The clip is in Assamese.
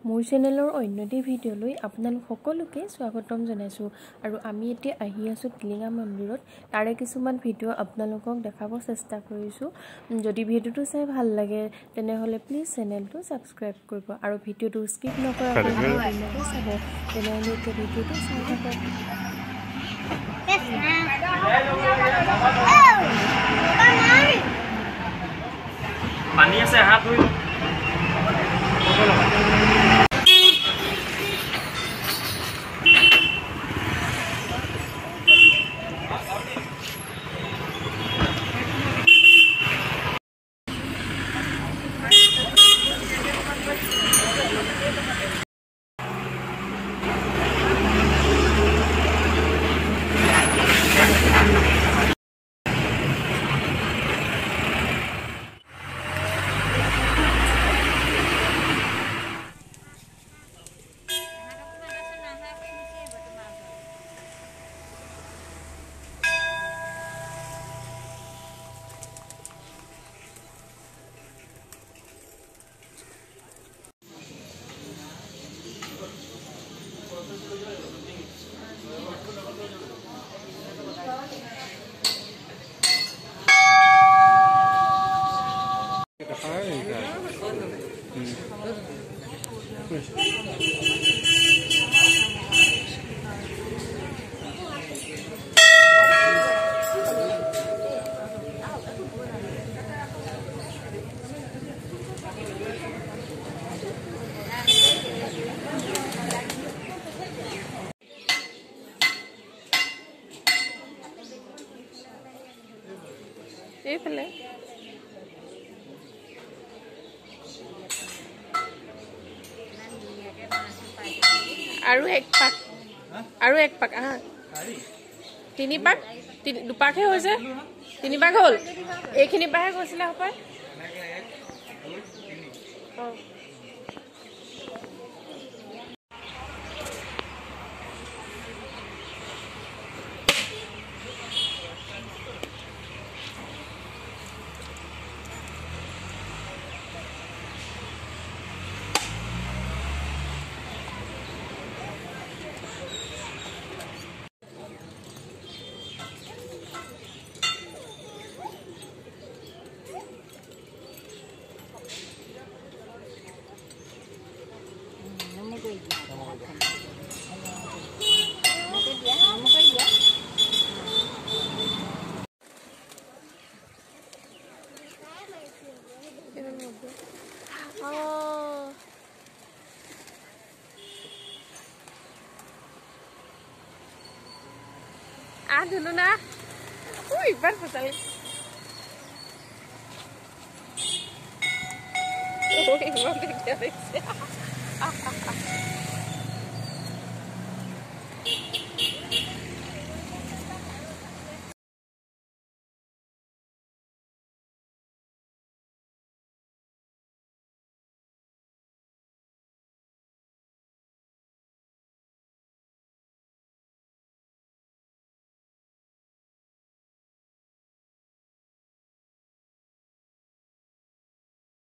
মোৰ চেনেলৰ অন্যটি ভিডিঅ'লৈ আপোনালোক সকলোকে স্বাগতম জনাইছো আৰু আমি এতিয়া আহি আছো টিলিঙা মন্দিৰত তাৰে কিছুমান ভিডিঅ' আপোনালোকক দেখাব চেষ্টা কৰিছো যদি ভিডিঅ'টো চাই ভাল লাগে তেনেহলে প্লিজ চেনেলটো সাবস্ক্ৰাইব কৰিব আৰু ভিডিঅ'টো স্কিপ নকৰাকৈ সম্পূৰ্ণকৈ চাব তেনেহলে এই ভিডিঅ'টো চাই থাকক পানী আছে হাত ধুই এইফালে আৰু এক পাক আহা তিনি পাক দুপাকহে হৈছে তিনি পাক হ'ল এইখিনি পাহে গৈছিলে হপায় dulu na. Uy, pasal. Uy, mau